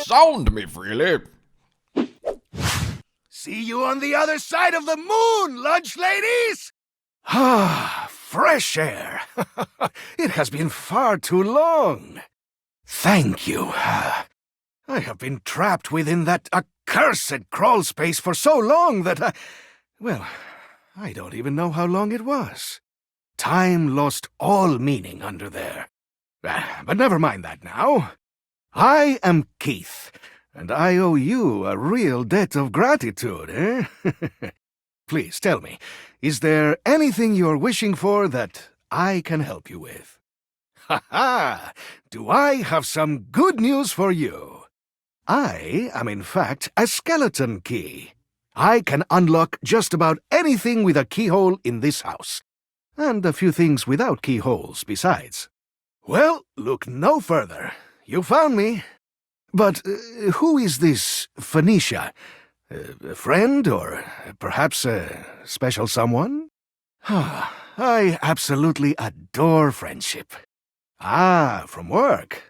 SoundMeFreely. See you on the other side of the moon, lunch ladies! Ah, fresh air. It has been far too long. Thank you. I have been trapped within that accursed crawl space for so long that I don't even know how long it was. Time lost all meaning under there. But never mind that now. I am Keith, and I owe you a real debt of gratitude, eh? Please tell me, is there anything you're wishing for that I can help you with? Ha-ha! Do I have some good news for you? I am in fact a skeleton key. I can unlock just about anything with a keyhole in this house, and a few things without keyholes besides. Well, look no further. You found me. But who is this Phoenicia? A friend, or perhaps a special someone? I absolutely adore friendship. Ah, from work.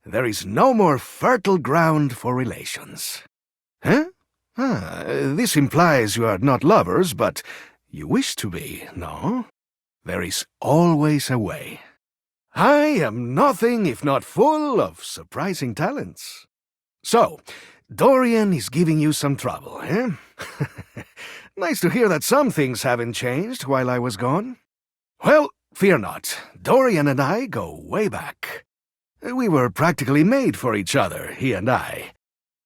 There is no more fertile ground for relations. Huh? This implies you are not lovers, but you wish to be, no? There is always a way. I am nothing if not full of surprising talents. So, Dorian is giving you some trouble, eh? Nice to hear that some things haven't changed while I was gone. Well, fear not. Dorian and I go way back. We were practically made for each other, he and I.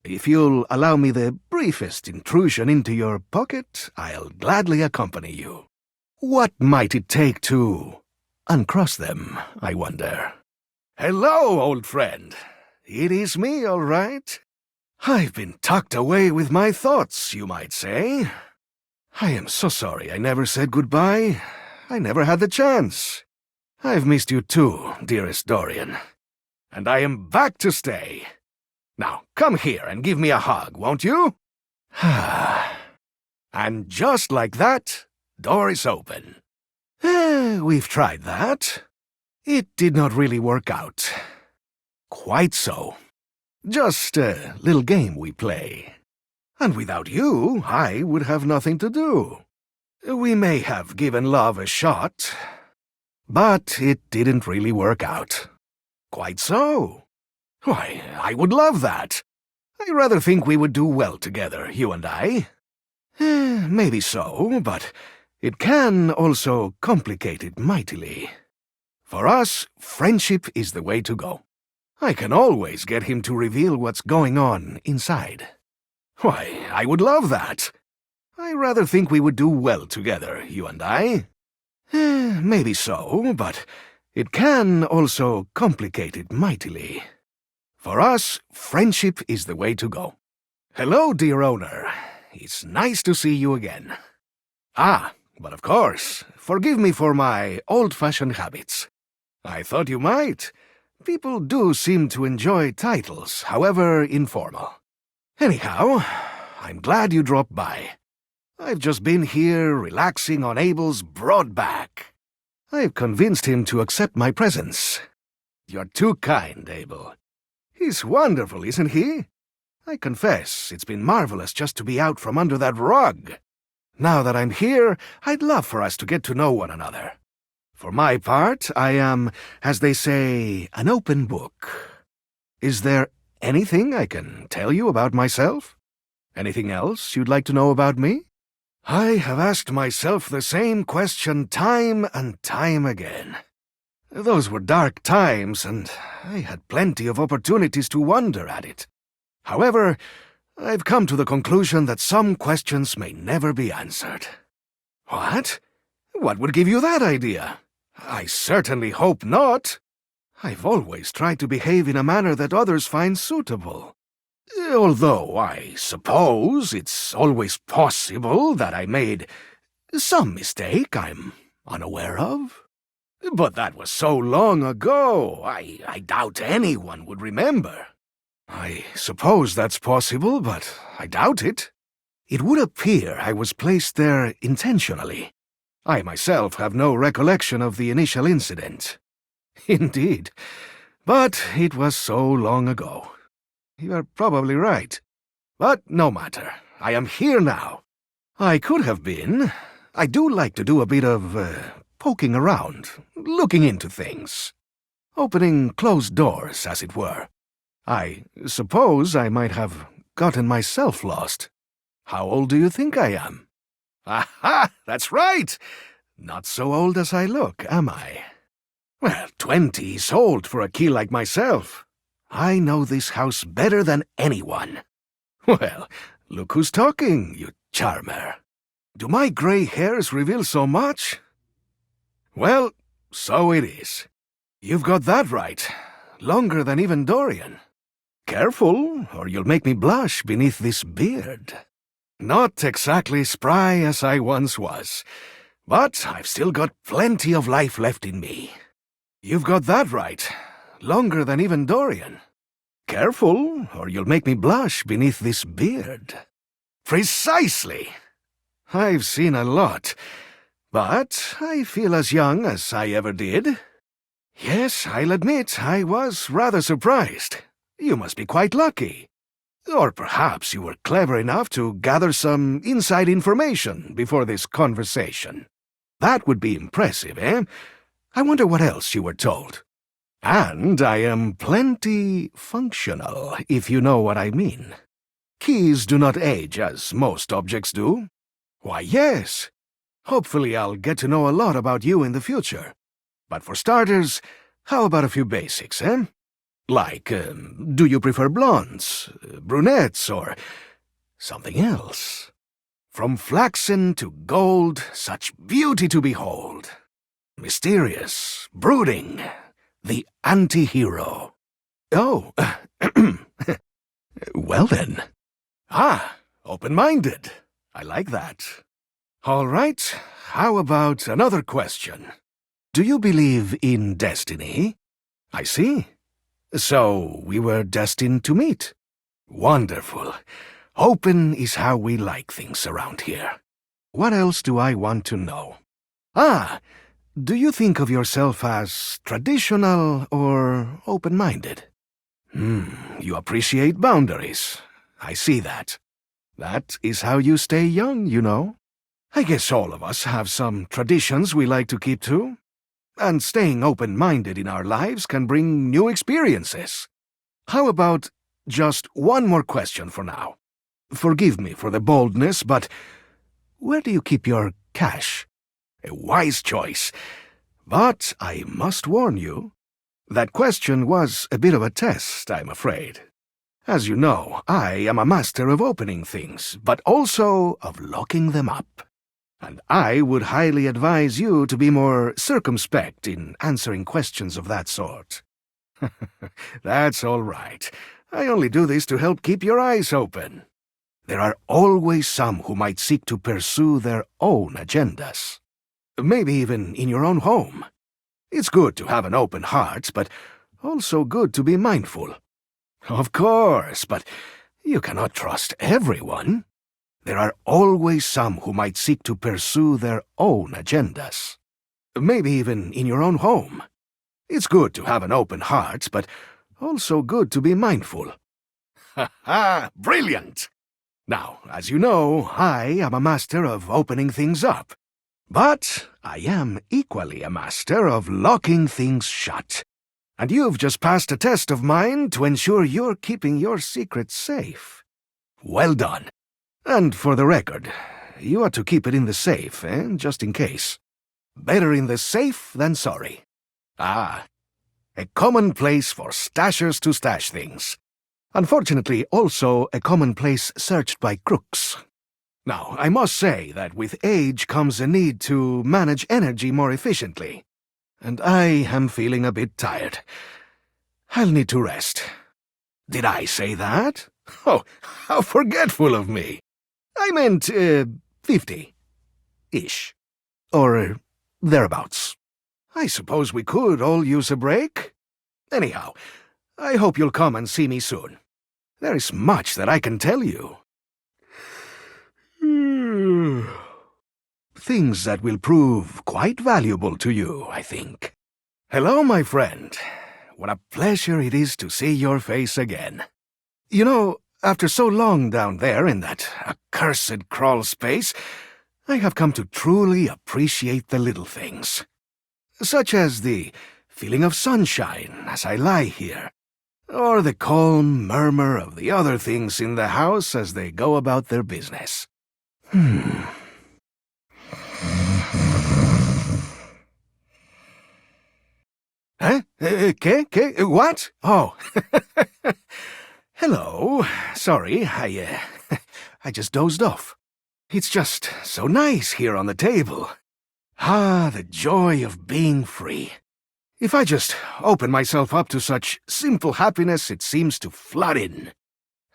If you'll allow me the briefest intrusion into your pocket, I'll gladly accompany you. What might it take to uncross them, I wonder? Hello, old friend. It is me, all right. I've been tucked away with my thoughts, you might say. I am so sorry I never said goodbye. I never had the chance. I've missed you too, dearest Dorian. And I am back to stay. Now, come here and give me a hug, won't you? And just like that, door is open. We've tried that. It did not really work out. Quite so. Just a little game we play. And without you, I would have nothing to do. We may have given love a shot, but it didn't really work out. Quite so. Why, I would love that. I rather think we would do well together, you and I. Maybe so, but it can also complicate it mightily. For us, friendship is the way to go. I can always get him to reveal what's going on inside. Why, I would love that. I rather think we would do well together, you and I. Maybe so, but it can also complicate it mightily. For us, friendship is the way to go. Hello, dear owner. It's nice to see you again. But of course, forgive me for my old-fashioned habits. I thought you might. People do seem to enjoy titles, however informal. Anyhow, I'm glad you dropped by. I've just been here relaxing on Abel's broad back. I've convinced him to accept my presence. You're too kind, Abel. He's wonderful, isn't he? I confess, it's been marvelous just to be out from under that rug. Now that I'm here, I'd love for us to get to know one another. For my part, I am, as they say, an open book. Is there anything I can tell you about myself? Anything else you'd like to know about me? I have asked myself the same question time and time again. Those were dark times, and I had plenty of opportunities to wonder at it. However, I've come to the conclusion that some questions may never be answered. What? What would give you that idea? I certainly hope not. I've always tried to behave in a manner that others find suitable. Although I suppose it's always possible that I made some mistake I'm unaware of. But that was so long ago, I doubt anyone would remember. I suppose that's possible, but I doubt it. It would appear I was placed there intentionally. I myself have no recollection of the initial incident. Indeed, but it was so long ago. You are probably right. But no matter. I am here now. I could have been. I do like to do a bit of poking around, looking into things. Opening closed doors, as it were. I suppose I might have gotten myself lost. How old do you think I am? Aha! That's right! Not so old as I look, am I? Well, 20 is old for a kid like myself. I know this house better than anyone. Well, look who's talking, you charmer. Do my grey hairs reveal so much? Well, so it is. You've got that right. Longer than even Dorian. Careful, or you'll make me blush beneath this beard. Not exactly spry as I once was, but I've still got plenty of life left in me. You've got that right. Longer than even Dorian. Careful, or you'll make me blush beneath this beard. Precisely! I've seen a lot, but I feel as young as I ever did. Yes, I'll admit I was rather surprised. You must be quite lucky. Or perhaps you were clever enough to gather some inside information before this conversation. That would be impressive, eh? I wonder what else you were told. And I am plenty functional, if you know what I mean. Keys do not age as most objects do. Why, yes. Hopefully I'll get to know a lot about you in the future. But for starters, how about a few basics, eh? Like, do you prefer blondes, brunettes, or something else? From flaxen to gold, such beauty to behold. Mysterious, brooding, the anti-hero. Oh, well then. Ah, open-minded. I like that. All right, how about another question? Do you believe in destiny? I see. So we were destined to meet. Wonderful. Open is how we like things around here. What else do I want to know? Ah, do you think of yourself as traditional or open-minded? You appreciate boundaries. I see that. That is how you stay young, you know. I guess all of us have some traditions we like to keep to. And staying open-minded in our lives can bring new experiences. How about just one more question for now? Forgive me for the boldness, but where do you keep your cash? A wise choice. But I must warn you, that question was a bit of a test, I'm afraid. As you know, I am a master of opening things, but also of locking them up. And I would highly advise you to be more circumspect in answering questions of that sort. That's all right. I only do this to help keep your eyes open. There are always some who might seek to pursue their own agendas. Maybe even in your own home. It's good to have an open heart, but also good to be mindful. Of course, but you cannot trust everyone. There are always some who might seek to pursue their own agendas. Maybe even in your own home. It's good to have an open heart, but also good to be mindful. Ha ha! Brilliant! Now, as you know, I am a master of opening things up. But I am equally a master of locking things shut. And you've just passed a test of mine to ensure you're keeping your secret safe. Well done. And for the record, you ought to keep it in the safe, just in case. Better in the safe than sorry. Ah, a common place for stashers to stash things. Unfortunately, also a common place searched by crooks. Now, I must say that with age comes a need to manage energy more efficiently. And I am feeling a bit tired. I'll need to rest. Did I say that? Oh, how forgetful of me. I meant, 50-ish. Or thereabouts. I suppose we could all use a break. Anyhow, I hope you'll come and see me soon. There is much that I can tell you. Things that will prove quite valuable to you, I think. Hello, my friend. What a pleasure it is to see your face again. You know, after so long down there in that accursed crawl space, I have come to truly appreciate the little things. Such as the feeling of sunshine as I lie here, or the calm murmur of the other things in the house as they go about their business. Huh? What? Oh. Hello. Sorry, I just dozed off. It's just so nice here on the table. Ah, the joy of being free. If I just open myself up to such simple happiness, it seems to flood in.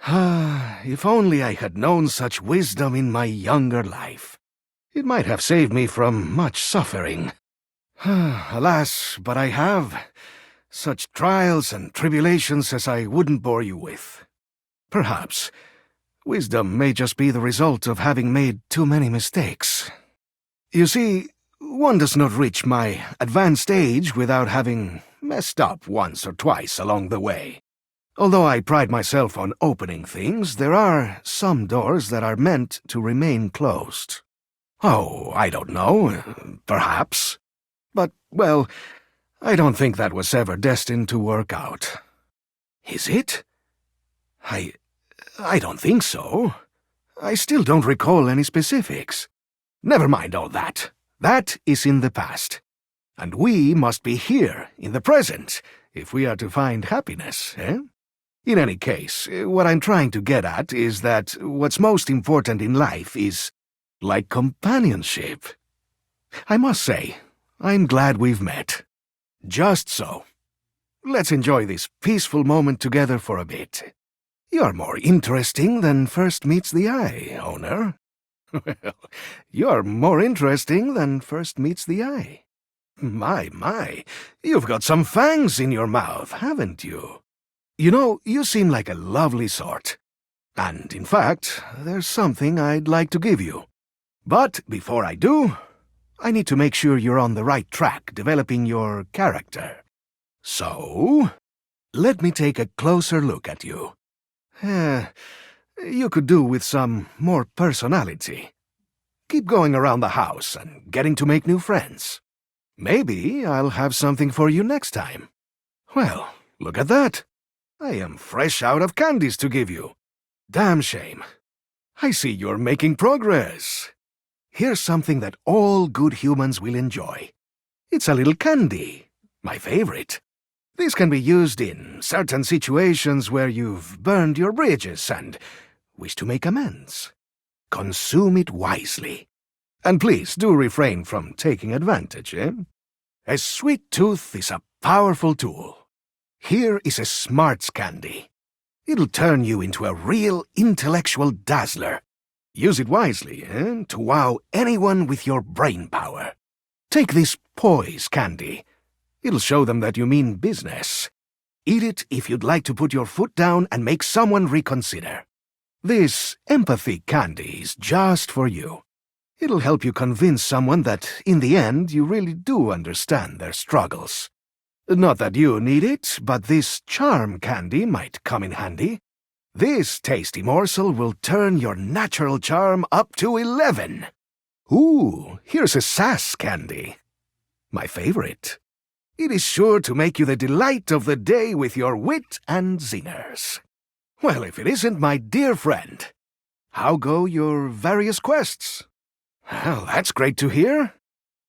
Ah, if only I had known such wisdom in my younger life. It might have saved me from much suffering. Alas, but I have such trials and tribulations as I wouldn't bore you with. Perhaps wisdom may just be the result of having made too many mistakes. You see, one does not reach my advanced age without having messed up once or twice along the way. Although I pride myself on opening things, there are some doors that are meant to remain closed. Oh, I don't know, perhaps. But, well, I don't think that was ever destined to work out. Is it? I don't think so. I still don't recall any specifics. Never mind all that. That is in the past. And we must be here, in the present, if we are to find happiness, eh? In any case, what I'm trying to get at is that what's most important in life is, like, companionship. I must say, I'm glad we've met. Just so. Let's enjoy this peaceful moment together for a bit. You're more interesting than first meets the eye, owner. Well, you're more interesting than first meets the eye. My, you've got some fangs in your mouth, haven't you? You know, you seem like a lovely sort. And, in fact, there's something I'd like to give you. But before I do, I need to make sure you're on the right track developing your character. So, let me take a closer look at you. You could do with some more personality. Keep going around the house and getting to make new friends. Maybe I'll have something for you next time. Well, look at that. I am fresh out of candies to give you. Damn shame. I see you're making progress. Here's something that all good humans will enjoy. It's a little candy, my favorite. This can be used in certain situations where you've burned your bridges and wish to make amends. Consume it wisely. And please do refrain from taking advantage, eh? A sweet tooth is a powerful tool. Here is a smarts candy. It'll turn you into a real intellectual dazzler. Use it wisely, to wow anyone with your brain power. Take this poise candy. It'll show them that you mean business. Eat it if you'd like to put your foot down and make someone reconsider. This empathy candy is just for you. It'll help you convince someone that, in the end, you really do understand their struggles. Not that you need it, but this charm candy might come in handy. This tasty morsel will turn your natural charm up to 11. Ooh, here's a sass candy. My favorite. It is sure to make you the delight of the day with your wit and zingers. Well, if it isn't, my dear friend. How go your various quests? Well, that's great to hear.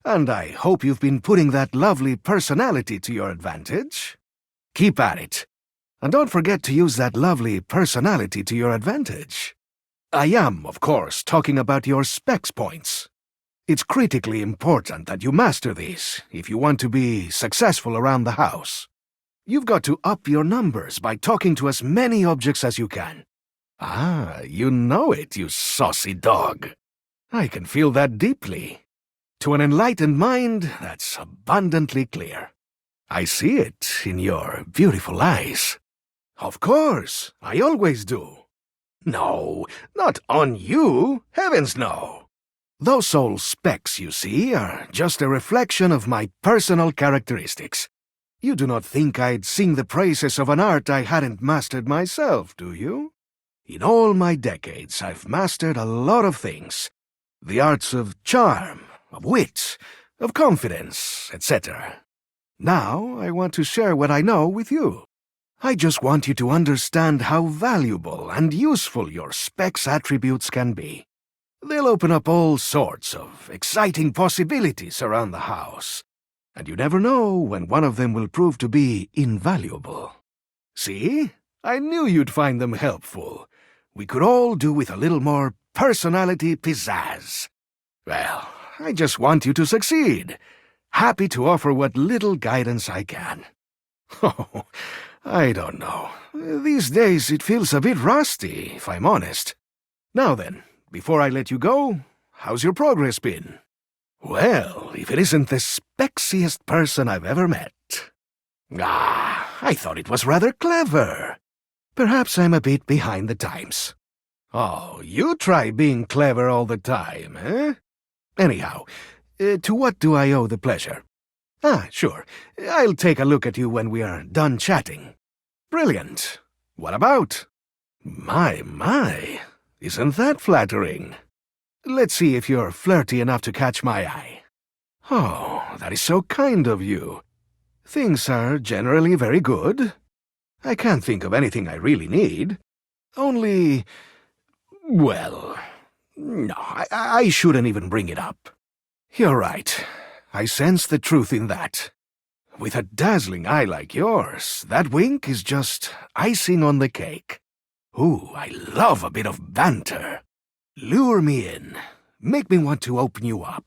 And I hope you've been putting that lovely personality to your advantage. Keep at it. And don't forget to use that lovely personality to your advantage. I am, of course, talking about your specs points. It's critically important that you master these if you want to be successful around the house. You've got to up your numbers by talking to as many objects as you can. Ah, you know it, you saucy dog. I can feel that deeply. To an enlightened mind, that's abundantly clear. I see it in your beautiful eyes. Of course, I always do. No, not on you. Heavens no. Those soul specs, you see, are just a reflection of my personal characteristics. You do not think I'd sing the praises of an art I hadn't mastered myself, do you? In all my decades, I've mastered a lot of things. The arts of charm, of wit, of confidence, etc. Now, I want to share what I know with you. I just want you to understand how valuable and useful your specs attributes can be. They'll open up all sorts of exciting possibilities around the house, and you never know when one of them will prove to be invaluable. See? I knew you'd find them helpful. We could all do with a little more personality pizzazz. Well, I just want you to succeed. Happy to offer what little guidance I can. Oh, I don't know. These days it feels a bit rusty, if I'm honest. Now then, before I let you go, how's your progress been? Well, if it isn't the spexiest person I've ever met. I thought it was rather clever. Perhaps I'm a bit behind the times. Oh, you try being clever all the time, eh? Anyhow, to what do I owe the pleasure? Sure. I'll take a look at you when we are done chatting. Brilliant. What about? My. Isn't that flattering? Let's see if you're flirty enough to catch my eye. Oh, that is so kind of you. Things are generally very good. I can't think of anything I really need. Only... well... no, I shouldn't even bring it up. You're right. I sense the truth in that. With a dazzling eye like yours, that wink is just icing on the cake. Ooh, I love a bit of banter. Lure me in. Make me want to open you up.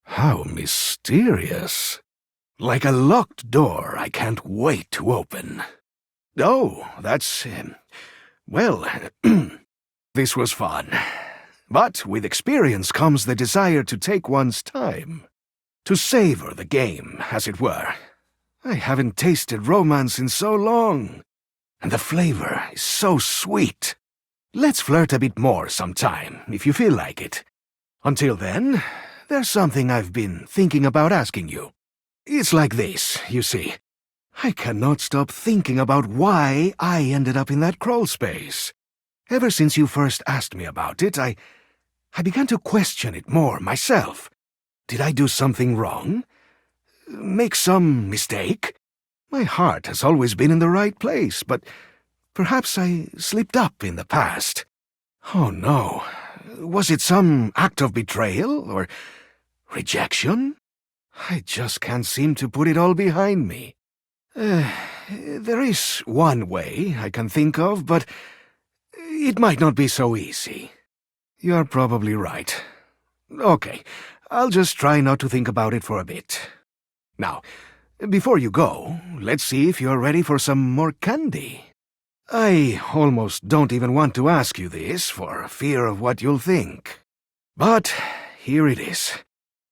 How mysterious. Like a locked door I can't wait to open. Oh, that's... well, this was fun. But with experience comes the desire to take one's time. To savor the game, as it were. I haven't tasted romance in so long. And the flavor is so sweet. Let's flirt a bit more sometime, if you feel like it. Until then, there's something I've been thinking about asking you. It's like this, you see. I cannot stop thinking about why I ended up in that crawl space. Ever since you first asked me about it, I began to question it more myself. Did I do something wrong? Make some mistake? My heart has always been in the right place, but perhaps I slipped up in the past. Oh no, was it some act of betrayal or rejection? I just can't seem to put it all behind me. There is one way I can think of, but it might not be so easy. You're probably right. Okay, I'll just try not to think about it for a bit. Now, before you go, let's see if you're ready for some more candy. I almost don't even want to ask you this for fear of what you'll think. But here it is.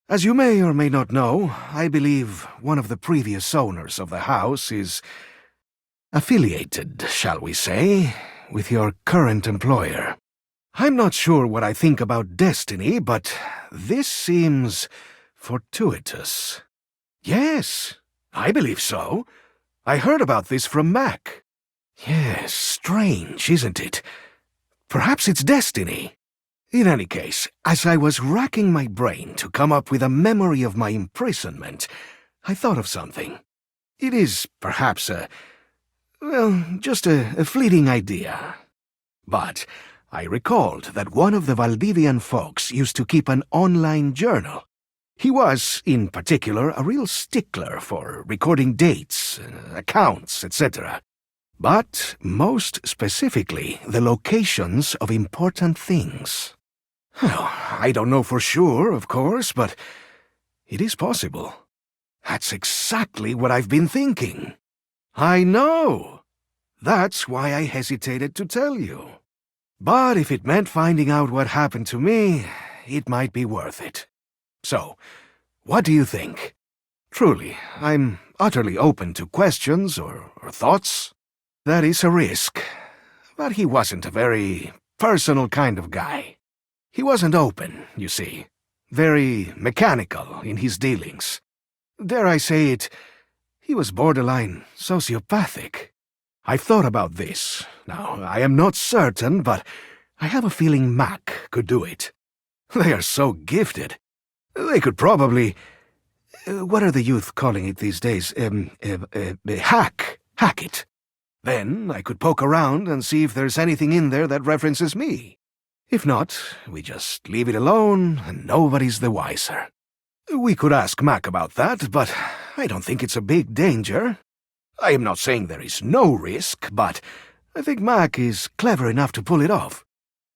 As you may or may not know, I believe one of the previous owners of the house is affiliated, shall we say, with your current employer. I'm not sure what I think about destiny, but this seems fortuitous. Yes, I believe so. I heard about this from Mac. Yes, strange, isn't it? Perhaps it's destiny. In any case, as I was racking my brain to come up with a memory of my imprisonment, I thought of something. It is perhaps just a fleeting idea. But I recalled that one of the Valdivian folks used to keep an online journal. He was, in particular, a real stickler for recording dates, accounts, etc. But most specifically, the locations of important things. Well, I don't know for sure, of course, but it is possible. That's exactly what I've been thinking. I know. That's why I hesitated to tell you. But if it meant finding out what happened to me, it might be worth it. So, what do you think? Truly, I'm utterly open to questions or thoughts. That is a risk. But he wasn't a very personal kind of guy. He wasn't open, you see. Very mechanical in his dealings. Dare I say it, He was borderline sociopathic. I've thought about this. Now, I am not certain, but I have a feeling Mac could do it. They are so gifted. They could probably... what are the youth calling it these days? Hack it. Then I could poke around and see if there's anything in there that references me. If not, we just leave it alone and nobody's the wiser. We could ask Mac about that, but I don't think it's a big danger. I am not saying there is no risk, but I think Mac is clever enough to pull it off.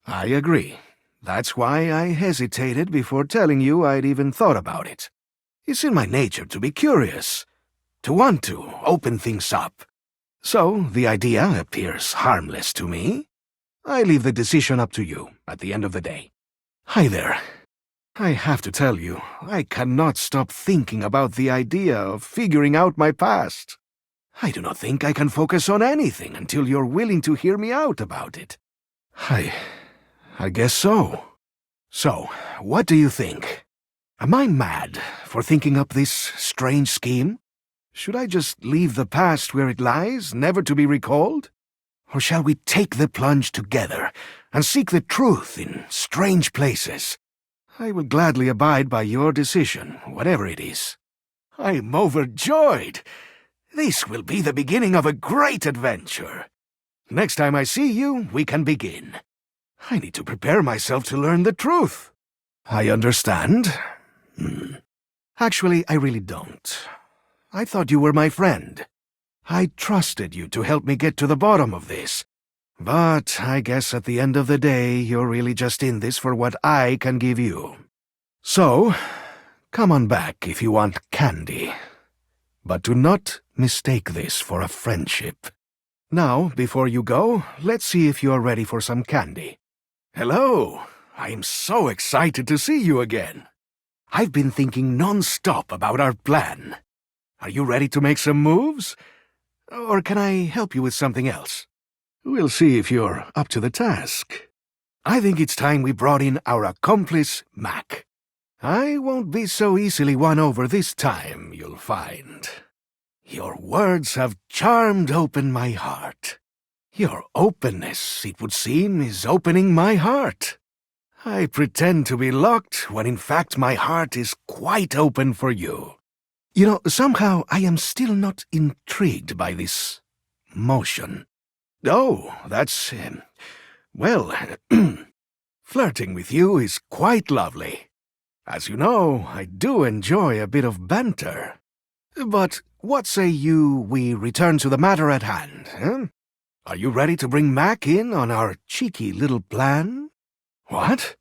I agree. That's why I hesitated before telling you I'd even thought about it. It's in my nature to be curious, to want to open things up. So the idea appears harmless to me. I leave the decision up to you at the end of the day. Hi there. I have to tell you, I cannot stop thinking about the idea of figuring out my past. I do not think I can focus on anything until you're willing to hear me out about it. I guess so. So, what do you think? Am I mad for thinking up this strange scheme? Should I just leave the past where it lies, never to be recalled? Or shall we take the plunge together and seek the truth in strange places? I will gladly abide by your decision, whatever it is. I'm overjoyed. This will be the beginning of a great adventure. Next time I see you, we can begin. I need to prepare myself to learn the truth. I understand. Actually, I really don't. I thought you were my friend. I trusted you to help me get to the bottom of this. But I guess at the end of the day, you're really just in this for what I can give you. So, come on back if you want candy. But do not mistake this for a friendship. Now, before you go, let's see if you're ready for some candy. Hello! I'm so excited to see you again. I've been thinking non-stop about our plan. Are you ready to make some moves? Or can I help you with something else? We'll see if you're up to the task. I think it's time we brought in our accomplice, Mac. I won't be so easily won over this time, you'll find. Your words have charmed open my heart. Your openness, it would seem, is opening my heart. I pretend to be locked when in fact my heart is quite open for you. You know, somehow I am still not intrigued by this motion. Oh, that's... well, flirting with you is quite lovely. As you know, I do enjoy a bit of banter. But what say we return to the matter at hand, eh? Are you ready to bring Mac in on our cheeky little plan? What?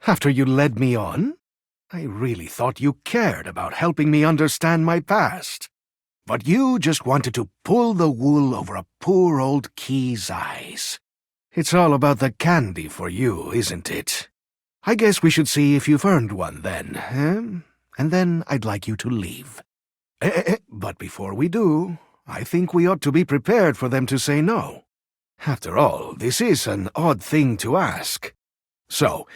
After you led me on? I really thought you cared about helping me understand my past. But you just wanted to pull the wool over a poor old Key's eyes. It's all about the candy for you, isn't it? I guess we should see if you've earned one then, eh? And then I'd like you to leave. But before we do, I think we ought to be prepared for them to say no. After all, this is an odd thing to ask. So,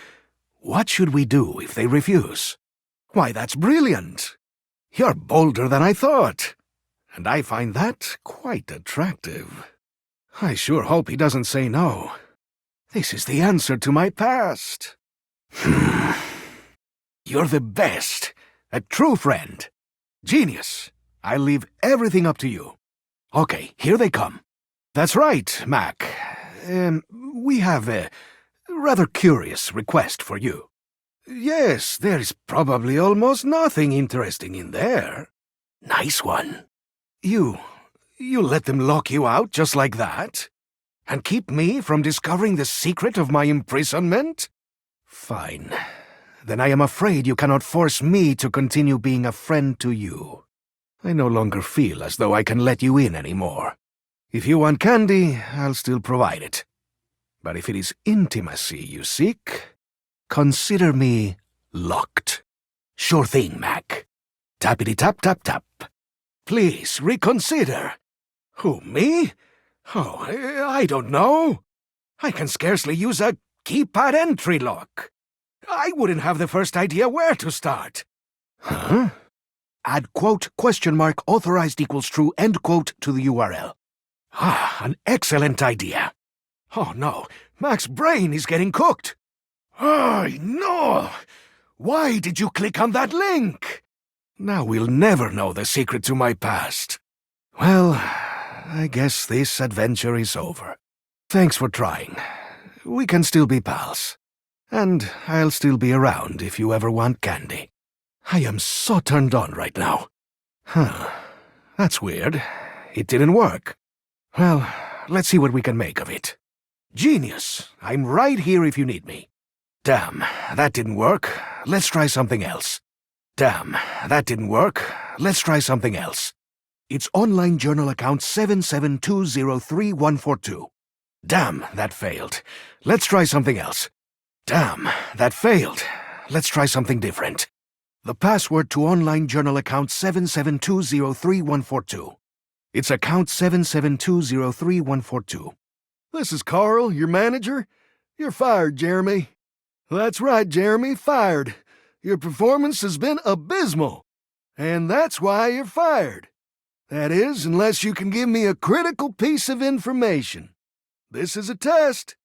what should we do if they refuse? Why, that's brilliant. You're bolder than I thought. And I find that quite attractive. I sure hope he doesn't say no. This is the answer to my past. You're the best. A true friend. Genius. I'll leave everything up to you. Okay, here they come. That's right, Mac. We have a rather curious request for you. Yes, there's probably almost nothing interesting in there. Nice one. You let them lock you out just like that? And keep me from discovering the secret of my imprisonment? Fine. Then I am afraid you cannot force me to continue being a friend to you. I no longer feel as though I can let you in anymore. If you want candy, I'll still provide it. But if it is intimacy you seek, consider me locked. Sure thing, Mac. Tappity-tap-tap-tap. Please, reconsider. Who, me? Oh, I don't know. I can scarcely use a keypad entry lock. I wouldn't have the first idea where to start. Huh? Add quote, question mark, authorized equals true, end quote to the URL. Ah, an excellent idea. Oh no, Mac's brain is getting cooked. Oh, no! Why did you click on that link? Now we'll never know the secret to my past. Well, I guess this adventure is over. Thanks for trying. We can still be pals. And I'll still be around if you ever want candy. I am so turned on right now. Huh. That's weird. It didn't work. Well, let's see what we can make of it. Genius! I'm right here if you need me. Damn, that didn't work. Let's try something else. Damn, that didn't work. Let's try something else. It's online journal account 772034142. Damn, that failed. Let's try something else. Damn, that failed. Let's try something different. The password to online journal account 772034142. It's account 772034142. This is Carl, your manager. You're fired, Jeremy. That's right, Jeremy, fired. Your performance has been abysmal. And that's why you're fired. That is, unless you can give me a critical piece of information. This is a test.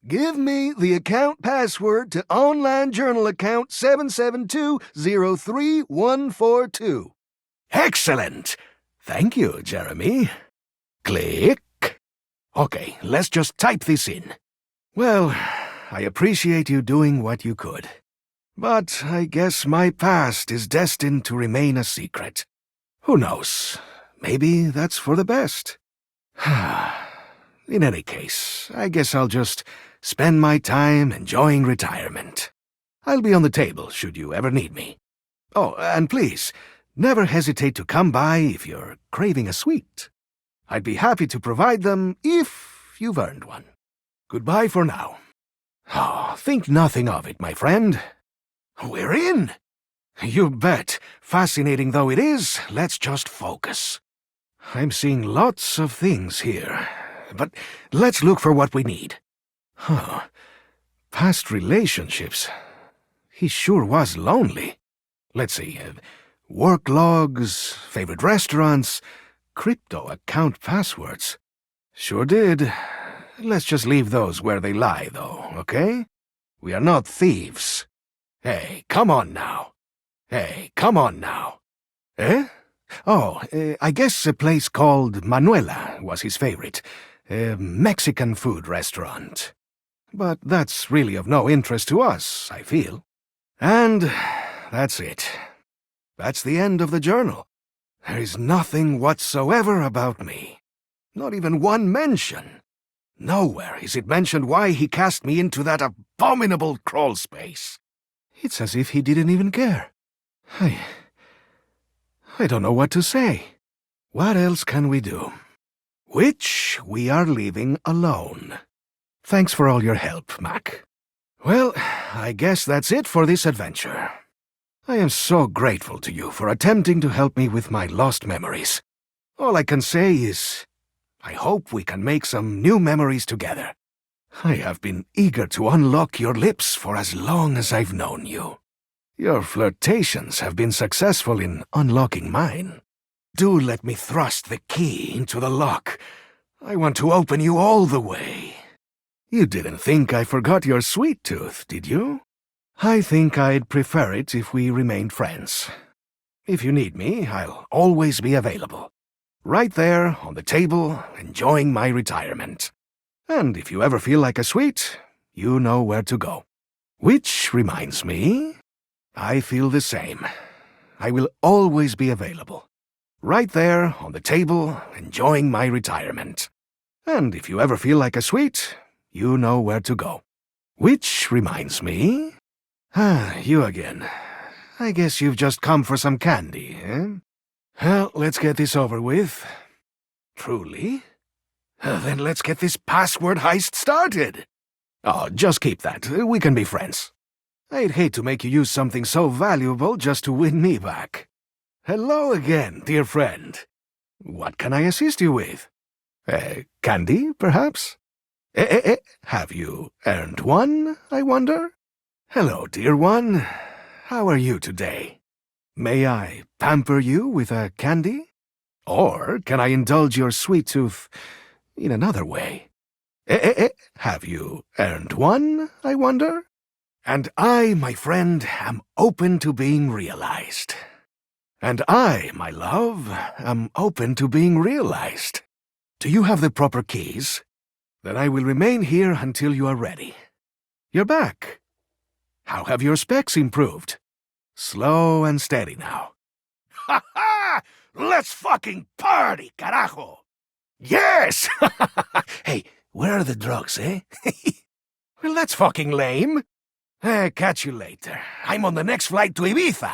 Give me the account password to online journal account 772034142. Excellent! Thank you, Jeremy. Click. Okay, let's just type this in. Well, I appreciate you doing what you could. But I guess my past is destined to remain a secret. Who knows? Maybe that's for the best. In any case, I guess I'll just spend my time enjoying retirement. I'll be on the table should you ever need me. Oh, and please, never hesitate to come by if you're craving a sweet. I'd be happy to provide them if you've earned one. Goodbye for now. Oh, think nothing of it, my friend. We're in! You bet. Fascinating though it is, let's just focus. I'm seeing lots of things here, but let's look for what we need. Past relationships. He sure was lonely. Let's see. Work logs, favorite restaurants, crypto account passwords. Sure did. Let's just leave those where they lie, though, okay? We are not thieves. Hey, come on now. Hey, come on now. Eh? Oh, I guess a place called Manuela was his favorite. A Mexican food restaurant. But that's really of no interest to us, I feel. And that's it. That's the end of the journal. There is nothing whatsoever about me. Not even one mention. Nowhere is it mentioned why he cast me into that abominable crawl space. It's as if he didn't even care. I don't know what to say. What else can we do? Which we are leaving alone. Thanks for all your help, Mac. Well, I guess that's it for this adventure. I am so grateful to you for attempting to help me with my lost memories. All I can say is, I hope we can make some new memories together. I have been eager to unlock your lips for as long as I've known you. Your flirtations have been successful in unlocking mine. Do let me thrust the key into the lock. I want to open you all the way. You didn't think I forgot your sweet tooth, did you? I think I'd prefer it if we remained friends. If you need me, I'll always be available. Right there, on the table, enjoying my retirement. And if you ever feel like a sweet, you know where to go. Which reminds me, I feel the same. I will always be available. Right there, on the table, enjoying my retirement. And if you ever feel like a sweet, you know where to go. Which reminds me... you again. I guess you've just come for some candy, eh? Well, let's get this over with. Truly? Then let's get this password heist started. Oh, just keep that. We can be friends. I'd hate to make you use something so valuable just to win me back. Hello again, dear friend. What can I assist you with? Candy, perhaps? Have you earned one, I wonder? Hello, dear one. How are you today? May I pamper you with a candy? Or can I indulge your sweet tooth in another way? Have you earned one, I wonder? And I, my friend, am open to being realized. And I, my love, am open to being realized. Do you have the proper keys? Then I will remain here until you are ready. You're back. How have your specs improved? Slow and steady now. Ha ha! Let's fucking party, carajo! Yes! Hey, where are the drugs, eh? Well, that's fucking lame. Catch you later. I'm on the next flight to Ibiza.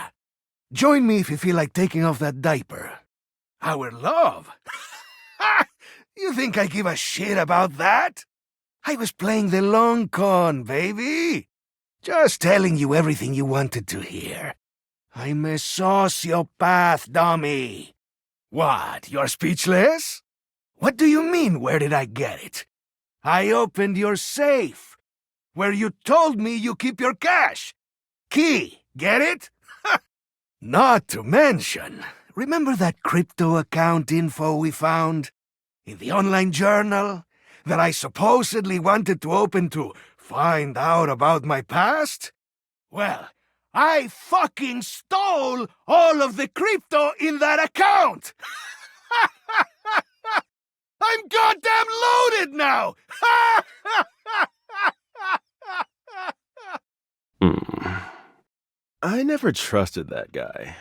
Join me if you feel like taking off that diaper. Our love? You think I give a shit about that? I was playing the long con, baby. Just telling you everything you wanted to hear. I'm a sociopath, dummy. What, you're speechless? What do you mean, where did I get it? I opened your safe, where you told me you keep your cash. Key, get it? Not to mention, remember that crypto account info we found in the online journal that I supposedly wanted to open to find out about my past? Well, I fucking stole all of the crypto in that account! I'm goddamn loaded now! I never trusted that guy.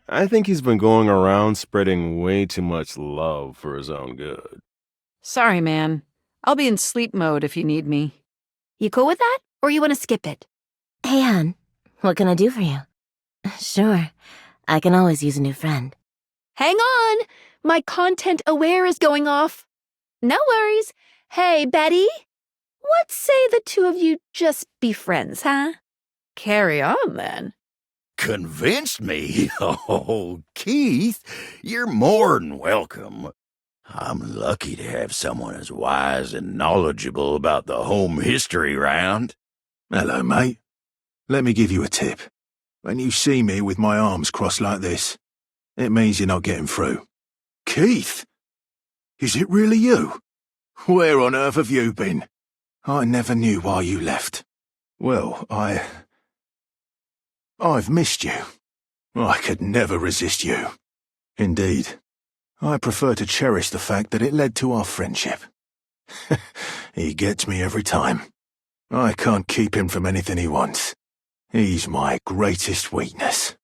I think he's been going around spreading way too much love for his own good. Sorry, man. I'll be in sleep mode if you need me. You cool with that, or you want to skip it? Hey, hon, what can I do for you? Sure, I can always use a new friend. Hang on! My content aware is going off. No worries. Hey, Betty? What say the two of you just be friends, huh? Carry on, then. Convinced me? Oh, Keith, you're more than welcome. I'm lucky to have someone as wise and knowledgeable about the home history round. Hello, mate. Let me give you a tip. When you see me with my arms crossed like this, it means you're not getting through. Keith? Is it really you? Where on earth have you been? I never knew why you left. Well, I've missed you. I could never resist you. Indeed, I prefer to cherish the fact that it led to our friendship. He gets me every time. I can't keep him from anything he wants. He's my greatest weakness.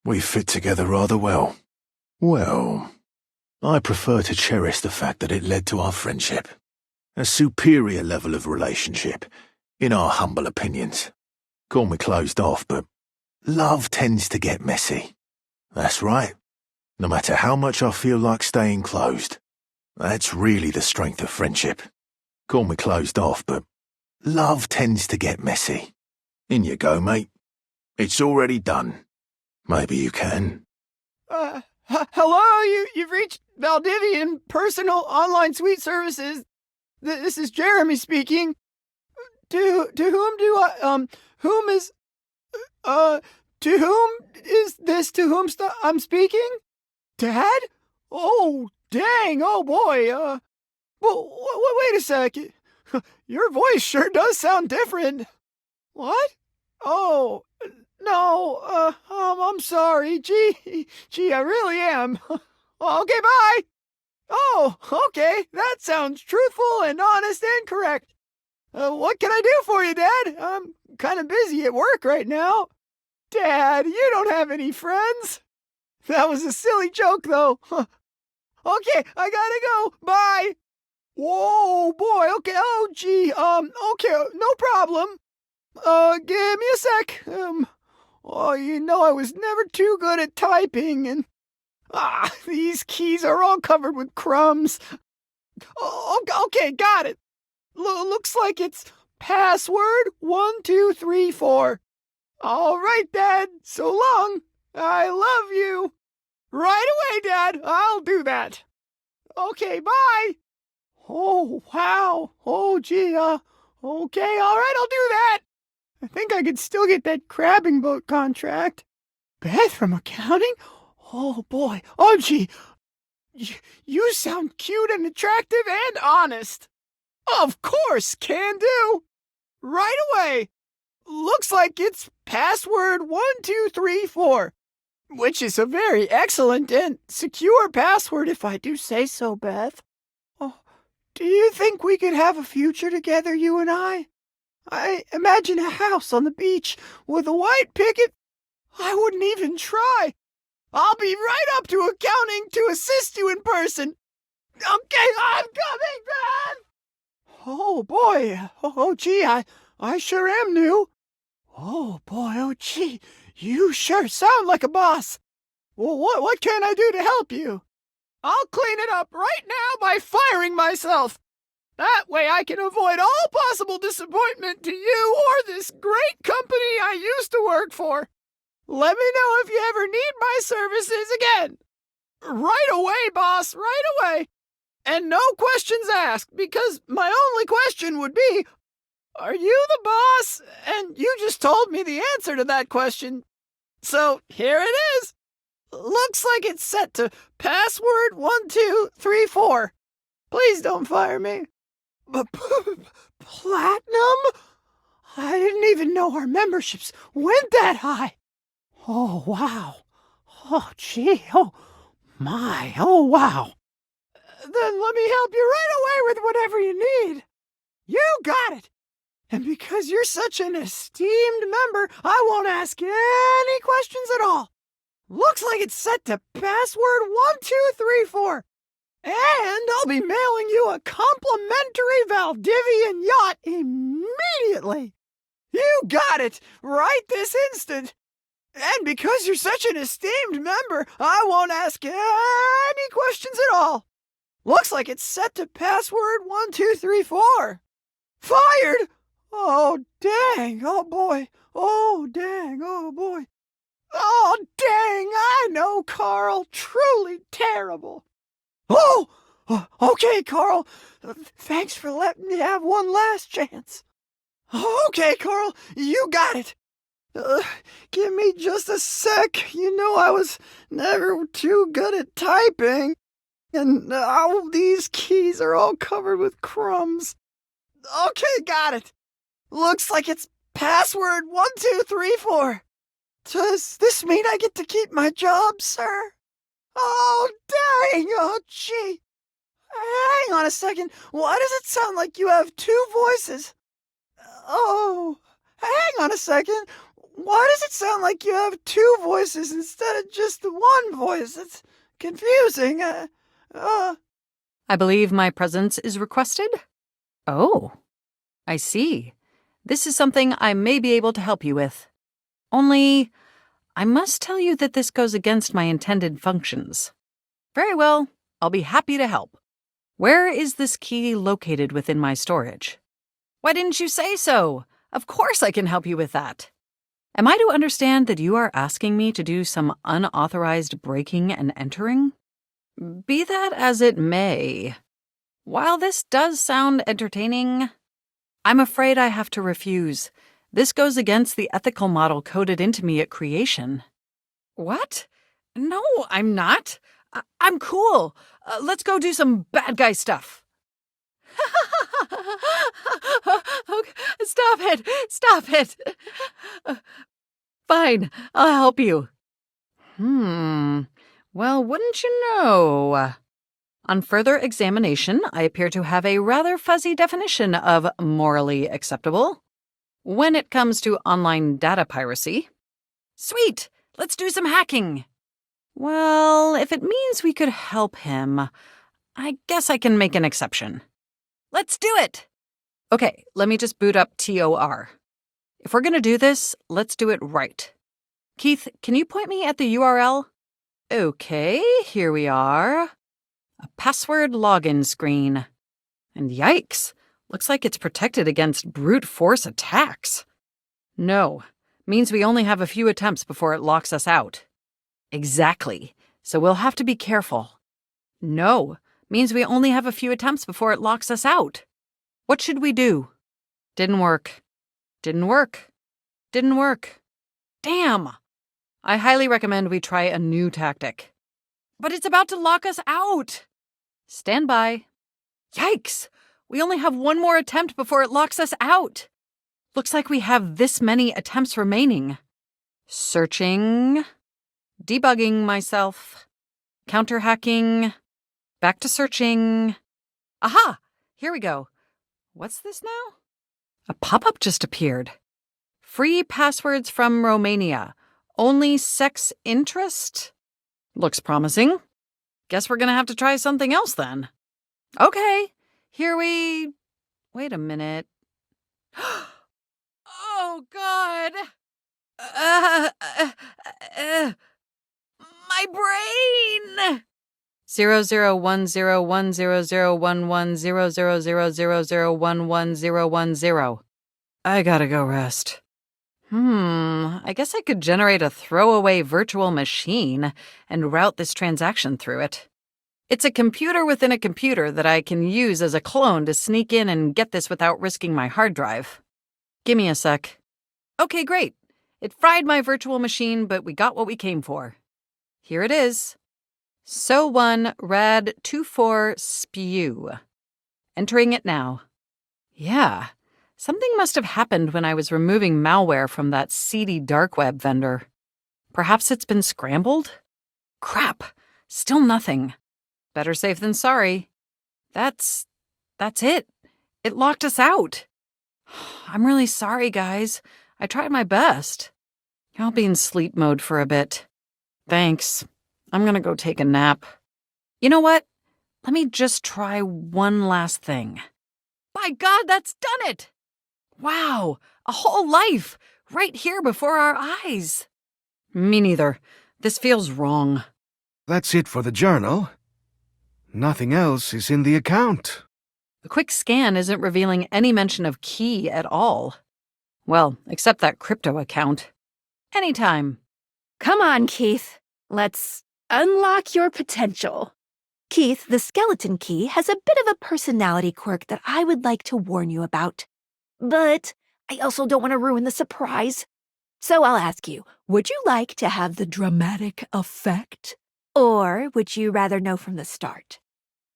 We fit together rather well. Well, I prefer to cherish the fact that it led to our friendship. A superior level of relationship, in our humble opinions. Call me closed off, but love tends to get messy. That's right. No matter how much I feel like staying closed, that's really the strength of friendship. Call me closed off, but love tends to get messy. In you go, mate. It's already done. Maybe you can. Hello, you've reached Valdivian Personal Online Suite Services. This is Jeremy speaking. To whom is this to whom I'm speaking? Dad? Oh, dang, oh boy, well, wait a sec. Your voice sure does sound different. What? Oh, no, I'm sorry. Gee, I really am. Okay, bye. Oh, okay, that sounds truthful and honest and correct. What can I do for you, Dad? I'm kind of busy at work right now. Dad, you don't have any friends. That was a silly joke, though. Okay, I gotta go. Bye. Whoa, boy, okay, oh, gee, okay, no problem. Give me a sec. Oh, you know I was never too good at typing, and these keys are all covered with crumbs. Oh, okay, got it. Looks like it's password 1234. All right, Dad, so long. I love you. Right away, Dad, I'll do that. Okay, bye. Oh, wow. Oh, gee, okay, all right, I'll do that. I think I could still get that crabbing boat contract. Beth from accounting? Oh, boy. Oh, gee. You sound cute and attractive and honest. Of course, can do. Right away. Looks like it's password 1234, which is a very excellent and secure password if I do say so, Beth. Oh, do you think we could have a future together, you and I? I imagine a house on the beach with a white picket. I wouldn't even try. I'll be right up to accounting to assist you in person. Okay, I'm coming, Beth! Oh, boy. Oh, gee, I sure am new. Oh, boy, oh, gee, you sure sound like a boss. Well, what can I do to help you? I'll clean it up right now by firing myself. That way I can avoid all possible disappointment to you or this great company I used to work for. Let me know if you ever need my services again. Right away, boss, right away. And no questions asked, because my only question would be, are you the boss? And you just told me the answer to that question. So here it is. Looks like it's set to password 1234. Please don't fire me. Platinum? I didn't even know our memberships went that high. Oh, wow. Oh, gee. Oh, my. Oh, wow. Then let me help you right away with whatever you need. You got it. And because you're such an esteemed member, I won't ask any questions at all. Looks like it's set to password 1234. And I'll be mailing you a complimentary Valdivian yacht immediately. You got it, right this instant. And because you're such an esteemed member, I won't ask any questions at all. Looks like it's set to password 1234. Fired! Oh, dang, oh boy, oh, dang, oh boy. Oh, dang, I know, Carl, truly terrible. Oh, okay, Carl, thanks for letting me have one last chance. Okay, Carl, you got it. Give me just a sec. You know I was never too good at typing. And all these keys are all covered with crumbs. Okay, got it. Looks like it's password 1234. Does this mean I get to keep my job, sir? Oh, dang, oh, gee. Hang on a second. Why does it sound like you have two voices? Oh, hang on a second. Why does it sound like you have two voices instead of just the one voice? It's confusing. I believe my presence is requested? Oh, I see. This is something I may be able to help you with. Only, I must tell you that this goes against my intended functions. Very well, I'll be happy to help. Where is this key located within my storage? Why didn't you say so? Of course I can help you with that. Am I to understand that you are asking me to do some unauthorized breaking and entering? Be that as it may, while this does sound entertaining, I'm afraid I have to refuse. This goes against the ethical model coded into me at creation. What? No, I'm not. I'm cool. Let's go do some bad guy stuff. Okay, stop it! Stop it! Fine, I'll help you. Well, wouldn't you know? On further examination, I appear to have a rather fuzzy definition of morally acceptable. When it comes to online data piracy. Sweet! Let's do some hacking! Well, if it means we could help him, I guess I can make an exception. Let's do it! Okay, let me just boot up TOR. If we're gonna do this, let's do it right. Keith, can you point me at the URL? Okay, here we are. A password login screen. And yikes, looks like it's protected against brute force attacks. No, means we only have a few attempts before it locks us out. Exactly, so we'll have to be careful. No, means we only have a few attempts before it locks us out. What should we do? Didn't work. Didn't work. Didn't work. Damn! I highly recommend we try a new tactic. But it's about to lock us out! Stand by. Yikes! We only have one more attempt before it locks us out. Looks like we have this many attempts remaining. Searching. Debugging myself. Counter-hacking. Back to searching. Aha! Here we go. What's this now? A pop-up just appeared. Free passwords from Romania. Only sex interest? Looks promising. Guess we're gonna have to try something else then. Okay, wait a minute. Oh, God. My brain! 001010110000001110. I gotta go rest. I guess I could generate a throwaway virtual machine and route this transaction through it. It's a computer within a computer that I can use as a clone to sneak in and get this without risking my hard drive. Give me a sec. Okay, great. It fried my virtual machine, but we got what we came for. Here it is. So1 rad 24 spew. Entering it now. Yeah. Something must have happened when I was removing malware from that seedy dark web vendor. Perhaps it's been scrambled? Crap, still nothing. Better safe than sorry. That's it. It locked us out. I'm really sorry, guys. I tried my best. I'll be in sleep mode for a bit. Thanks. I'm gonna go take a nap. You know what? Let me just try one last thing. By God, that's done it! Wow, a whole life, right here before our eyes. Me neither. This feels wrong. That's it for the journal. Nothing else is in the account. The quick scan isn't revealing any mention of Key at all. Well, except that crypto account. Anytime. Come on, Keith. Let's unlock your potential. Keith, the skeleton key has a bit of a personality quirk that I would like to warn you about. But I also don't want to ruin the surprise. So I'll ask you, would you like to have the dramatic effect? Or would you rather know from the start?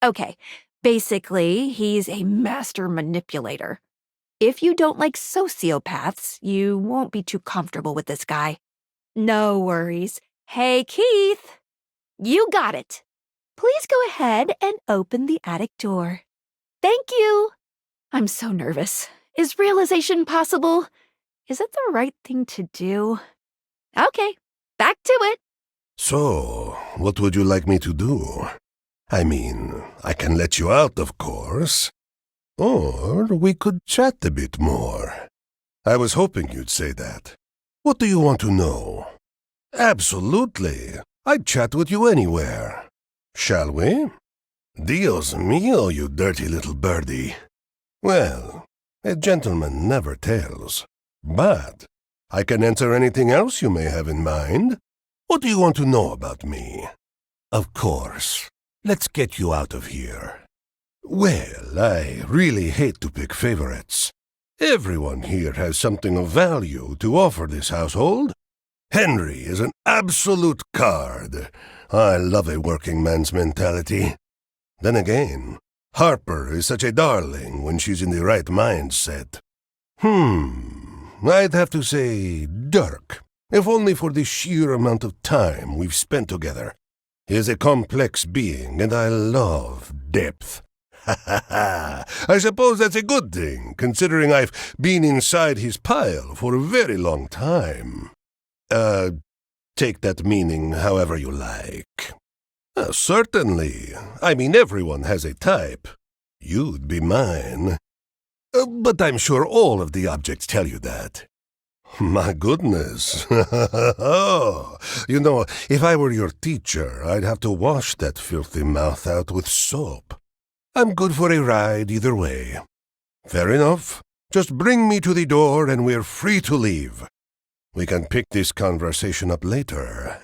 Okay, basically, he's a master manipulator. If you don't like sociopaths, you won't be too comfortable with this guy. No worries. Hey, Keith, you got it. Please go ahead and open the attic door. Thank you. I'm so nervous. Is realization possible? Is that the right thing to do? Okay, back to it. So, what would you like me to do? I mean, I can let you out, of course. Or we could chat a bit more. I was hoping you'd say that. What do you want to know? Absolutely. I'd chat with you anywhere. Shall we? Dios mío, you dirty little birdie. Well, a gentleman never tells. But I can answer anything else you may have in mind. What do you want to know about me? Of course. Let's get you out of here. Well, I really hate to pick favorites. Everyone here has something of value to offer this household. Henry is an absolute card. I love a working man's mentality. Then again, Harper is such a darling when she's in the right mindset. I'd have to say Dirk, if only for the sheer amount of time we've spent together. He is a complex being, and I love depth. Ha ha ha! I suppose that's a good thing, considering I've been inside his pile for a very long time. Take that meaning however you like. Certainly. I mean, everyone has a type. You'd be mine. But I'm sure all of the objects tell you that. My goodness. Oh, you know, if I were your teacher, I'd have to wash that filthy mouth out with soap. I'm good for a ride either way. Fair enough. Just bring me to the door and we're free to leave. We can pick this conversation up later.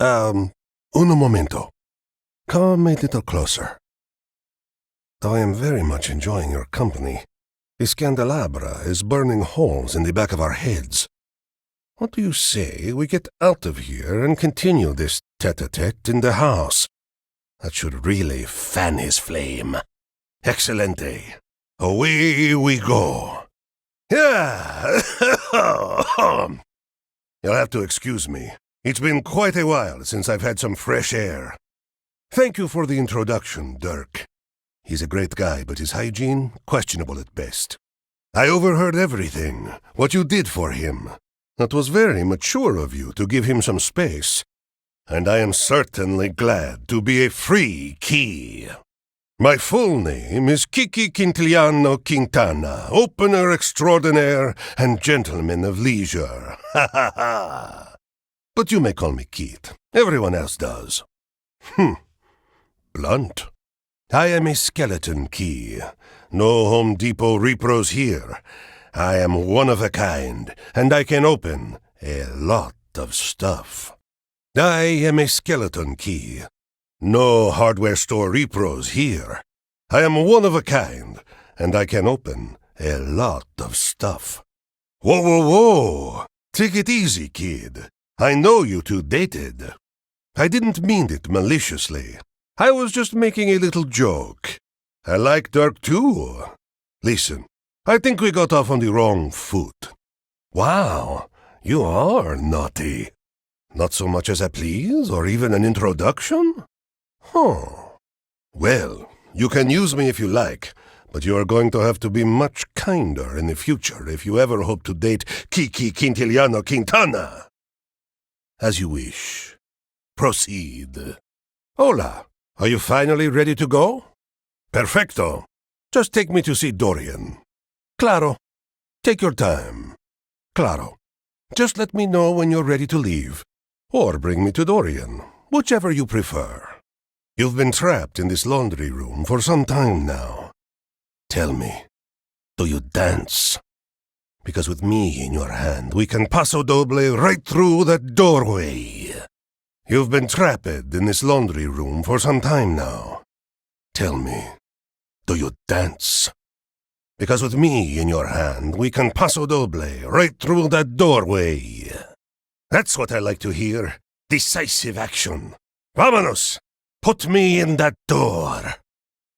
Un momento. Come a little closer. Though I am very much enjoying your company, the candelabra is burning holes in the back of our heads. What do you say we get out of here and continue this tete-a-tete in the house? That should really fan his flame. Excelente. Away we go. Yeah! You'll have to excuse me. It's been quite a while since I've had some fresh air. Thank you for the introduction, Dirk. He's a great guy, but his hygiene, questionable at best. I overheard everything, what you did for him. That was very mature of you to give him some space. And I am certainly glad to be a free key. My full name is Kiki Quintiliano Quintana, opener extraordinaire and gentleman of leisure. Ha ha ha! But you may call me Keith. Everyone else does. Blunt. I am a skeleton key. No Home Depot repros here. I am one of a kind, and I can open a lot of stuff. I am a skeleton key. No hardware store repros here. I am one of a kind, and I can open a lot of stuff. Whoa, whoa, whoa! Take it easy, kid. I know you two dated. I didn't mean it maliciously. I was just making a little joke. I like Dirk too. Listen, I think we got off on the wrong foot. Wow, you are naughty. Not so much as a please, or even an introduction? Huh. Well, you can use me if you like, but you are going to have to be much kinder in the future if you ever hope to date Kiki Quintiliano Quintana. As you wish. Proceed. Hola, are you finally ready to go? Perfecto. Just take me to see Dorian. Claro. Take your time. Claro. Just let me know when you're ready to leave. Or bring me to Dorian, whichever you prefer. You've been trapped in this laundry room for some time now. Tell me, do you dance? Because with me in your hand, we can paso doble right through that doorway. You've been trapped in this laundry room for some time now. Tell me, do you dance? Because with me in your hand, we can paso doble right through that doorway. That's what I like to hear. Decisive action. Vámonos! Put me in that door.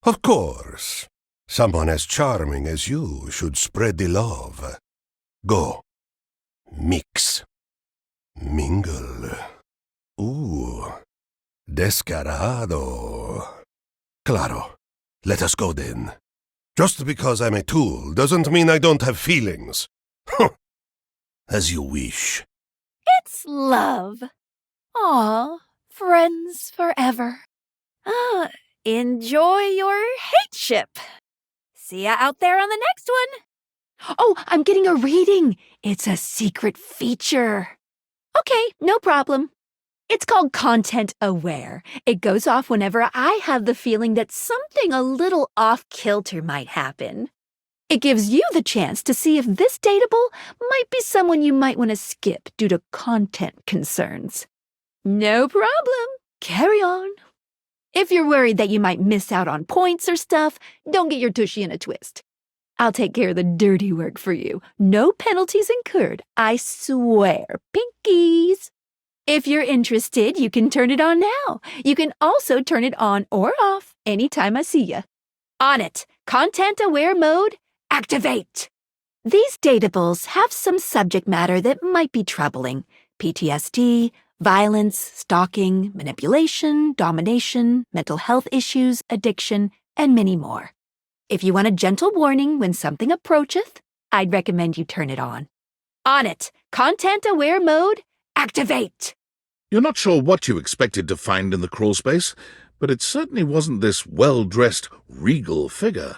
Of course. Someone as charming as you should spread the love. Go. Mix. Mingle. Ooh. Descarado. Claro. Let us go then. Just because I'm a tool doesn't mean I don't have feelings. As you wish. It's love. Aw, friends forever. Enjoy your hate ship. See ya out there on the next one. Oh, I'm getting a reading. It's a secret feature. Okay, no problem. It's called Content Aware. It goes off whenever I have the feeling that something a little off-kilter might happen. It gives you the chance to see if this dateable might be someone you might want to skip due to content concerns. No problem. Carry on. If you're worried that you might miss out on points or stuff, don't get your tushy in a twist. I'll take care of the dirty work for you. No penalties incurred, I swear. Pinkies. If you're interested, you can turn it on now. You can also turn it on or off anytime I see ya. On it. Content Aware mode. Activate! These datables have some subject matter that might be troubling. PTSD, violence, stalking, manipulation, domination, mental health issues, addiction, and many more. If you want a gentle warning when something approacheth, I'd recommend you turn it on. On it! Content Aware mode. Activate! You're not sure what you expected to find in the crawlspace, but it certainly wasn't this well-dressed, regal figure.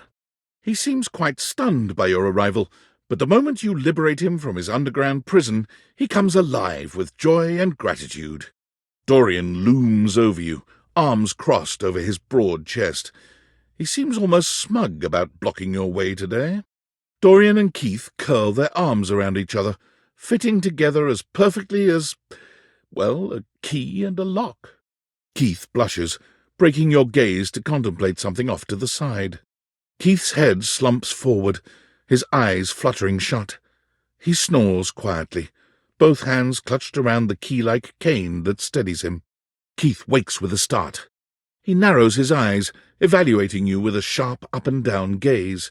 He seems quite stunned by your arrival, but the moment you liberate him from his underground prison, he comes alive with joy and gratitude. Dorian looms over you, arms crossed over his broad chest. He seems almost smug about blocking your way today. Dorian and Keith curl their arms around each other, fitting together as perfectly as, well, a key and a lock. Keith blushes, breaking your gaze to contemplate something off to the side. Keith's head slumps forward, his eyes fluttering shut. He snores quietly, both hands clutched around the key-like cane that steadies him. Keith wakes with a start. He narrows his eyes, evaluating you with a sharp up-and-down gaze.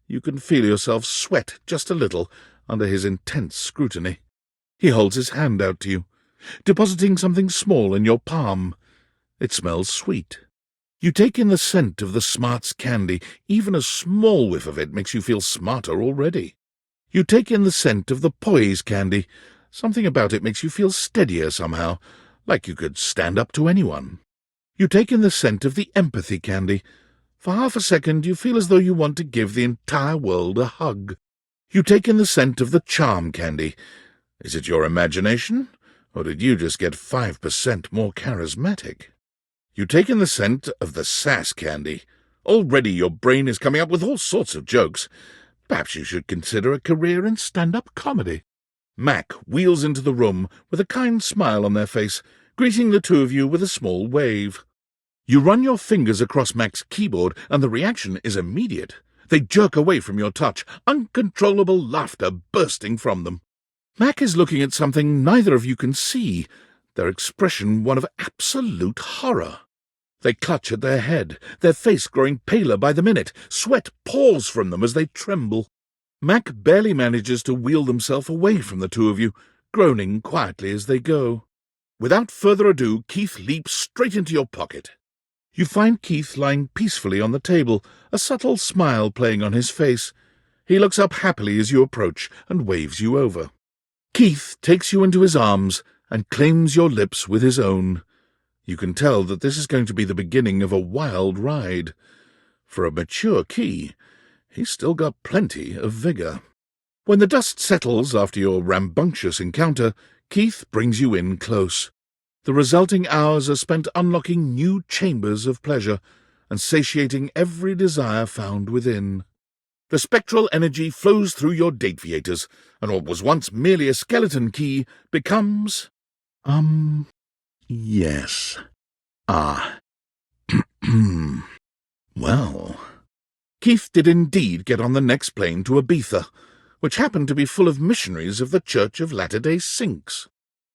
You can feel yourself sweat just a little under his intense scrutiny. He holds his hand out to you, depositing something small in your palm. It smells sweet. You take in the scent of the Smarts candy. Even a small whiff of it makes you feel smarter already. You take in the scent of the Poise candy. Something about it makes you feel steadier somehow, like you could stand up to anyone. You take in the scent of the Empathy candy. For half a second you feel as though you want to give the entire world a hug. You take in the scent of the Charm candy. Is it your imagination, or did you just get 5% more charismatic? You take in the scent of the Sass candy. Already your brain is coming up with all sorts of jokes. Perhaps you should consider a career in stand-up comedy. Mac wheels into the room with a kind smile on their face, greeting the two of you with a small wave. You run your fingers across Mac's keyboard, and the reaction is immediate. They jerk away from your touch, uncontrollable laughter bursting from them. Mac is looking at something neither of you can see, their expression one of absolute horror. They clutch at their head, their face growing paler by the minute. Sweat pours from them as they tremble. Mac barely manages to wheel himself away from the two of you, groaning quietly as they go. Without further ado, Keith leaps straight into your pocket. You find Keith lying peacefully on the table, a subtle smile playing on his face. He looks up happily as you approach and waves you over. Keith takes you into his arms and claims your lips with his own. You can tell that this is going to be the beginning of a wild ride. For a mature Key, he's still got plenty of vigor. When the dust settles after your rambunctious encounter, Keith brings you in close. The resulting hours are spent unlocking new chambers of pleasure and satiating every desire found within. The spectral energy flows through your dateviators, and what was once merely a skeleton key becomes... yes. Well, Keith did indeed get on the next plane to Ibiza, which happened to be full of missionaries of the Church of Latter-day Saints.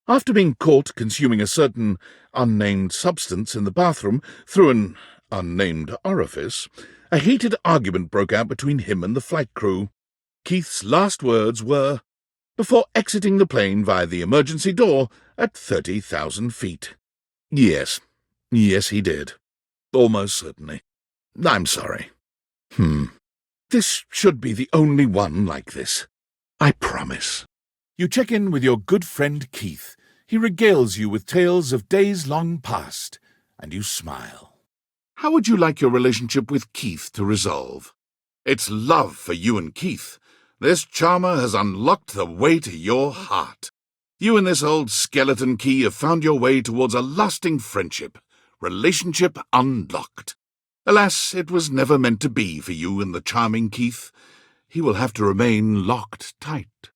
After being caught consuming a certain unnamed substance in the bathroom through an unnamed orifice, a heated argument broke out between him and the flight crew. Keith's last words were, before exiting the plane via the emergency door at 30,000 feet. Yes, he did. Almost certainly. I'm sorry. This should be the only one like this. I promise. You check in with your good friend Keith. He regales you with tales of days long past, and you smile. How would you like your relationship with Keith to resolve? It's love for you and Keith. This charmer has unlocked the way to your heart. You and this old skeleton Key have found your way towards a lasting friendship, relationship unlocked. Alas, it was never meant to be for you and the charming Keith. He will have to remain locked tight.